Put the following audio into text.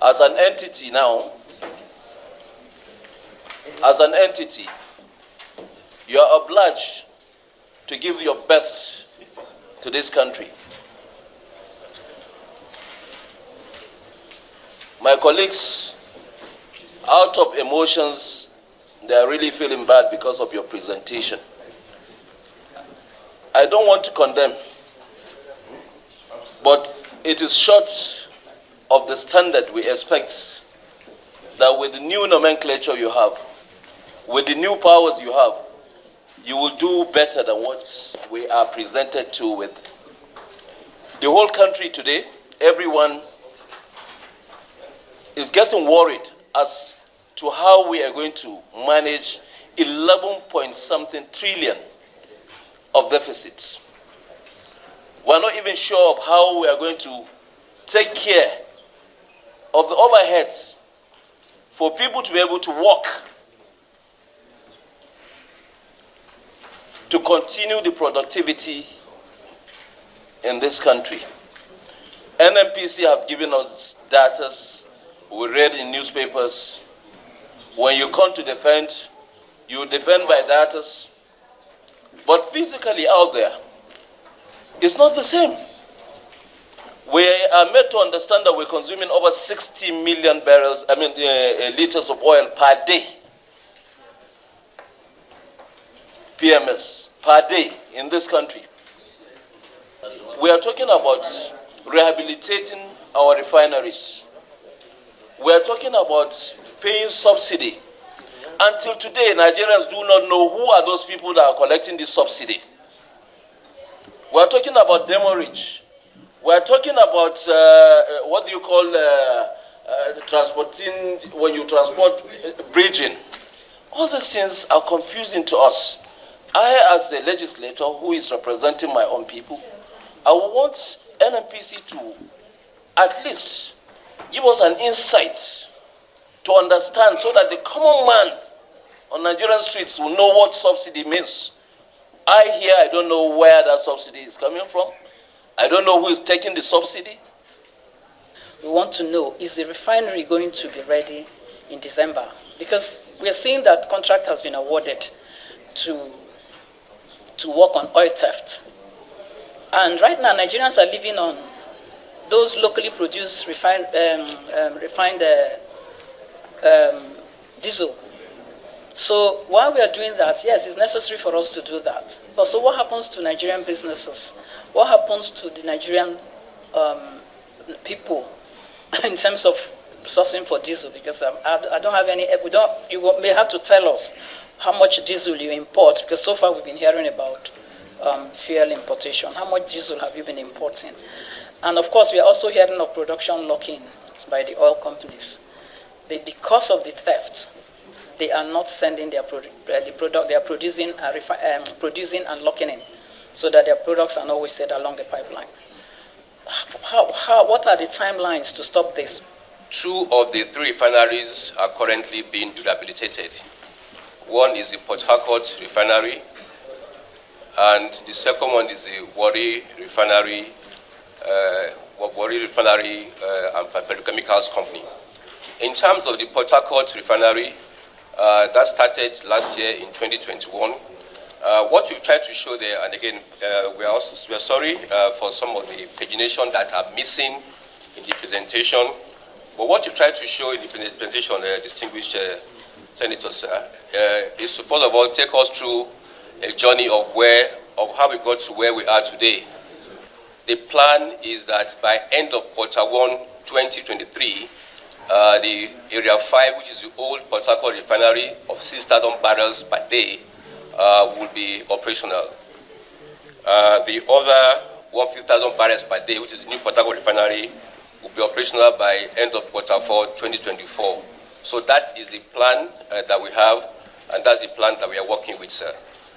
As an entity now, you are obliged to give your best to this country. My colleagues, out of emotions, they are really feeling bad because of your presentation. I don't want to condemn, but it is short of the standard we expect that with the new nomenclature you have, with the new powers you have, you will do better than what we are presented to with. The whole country today, everyone is getting worried as to how we are going to manage 11-point-something trillion of deficits. We're not even sure of how we are going to take care of the overheads for people to be able to work, to continue the productivity in this country. NNPC have given us data, we read in newspapers. When you come to defend, you defend by data, but physically out there, it's not the same. We are made to understand that we're consuming over 60 million liters of oil per day. PMS, per day in this country. We are talking about rehabilitating our refineries. We are talking about paying subsidy. Until today, Nigerians do not know who are those people that are collecting this subsidy. We are talking about demurrage. We are talking about what do you call transporting, when you transport, bridging. All these things are confusing to us. I, as a legislator who is representing my own people, I want NNPC to at least give us an insight to understand so that the common man on Nigerian streets will know what subsidy means. I don't know where that subsidy is coming from. I don't know who is taking the subsidy. We want to know, is the refinery going to be ready in December? Because we are seeing that contract has been awarded to work on oil theft. And right now, Nigerians are living on those locally produced refined diesel. So while we are doing that, yes, it's necessary for us to do that. But so what happens to Nigerian businesses? What happens to the Nigerian people in terms of sourcing for diesel? Because I don't have any, you may have to tell us how much diesel you import, because so far we've been hearing about fuel importation. How much diesel have you been importing? And of course, we are also hearing of production lock-in by the oil companies. Because of the theft, they are not sending their product. They are producing and locking in, so that their products are not wasted along the pipeline. What are the timelines to stop this? 2 of the 3 refineries are currently being rehabilitated. One is the Port Harcourt refinery, and the second one is the Warri refinery, and Petrochemicals Company. In terms of the Port Harcourt refinery, that started last year in 2021. What we've tried to show there, and again, we are sorry for some of the pagination that are missing in the presentation. But what you tried to show in the presentation, distinguished senators, is to first of all take us through a journey of how we got to where we are today. The plan is that by end of Q1 2023, the Area 5, which is the old Port Harcourt refinery of 6,000 barrels per day, will be operational. The other 150,000 barrels per day, which is the new Port Harcourt refinery, will be operational by end of Q4 2024. So that is the plan that we have, and that's the plan that we are working with, sir.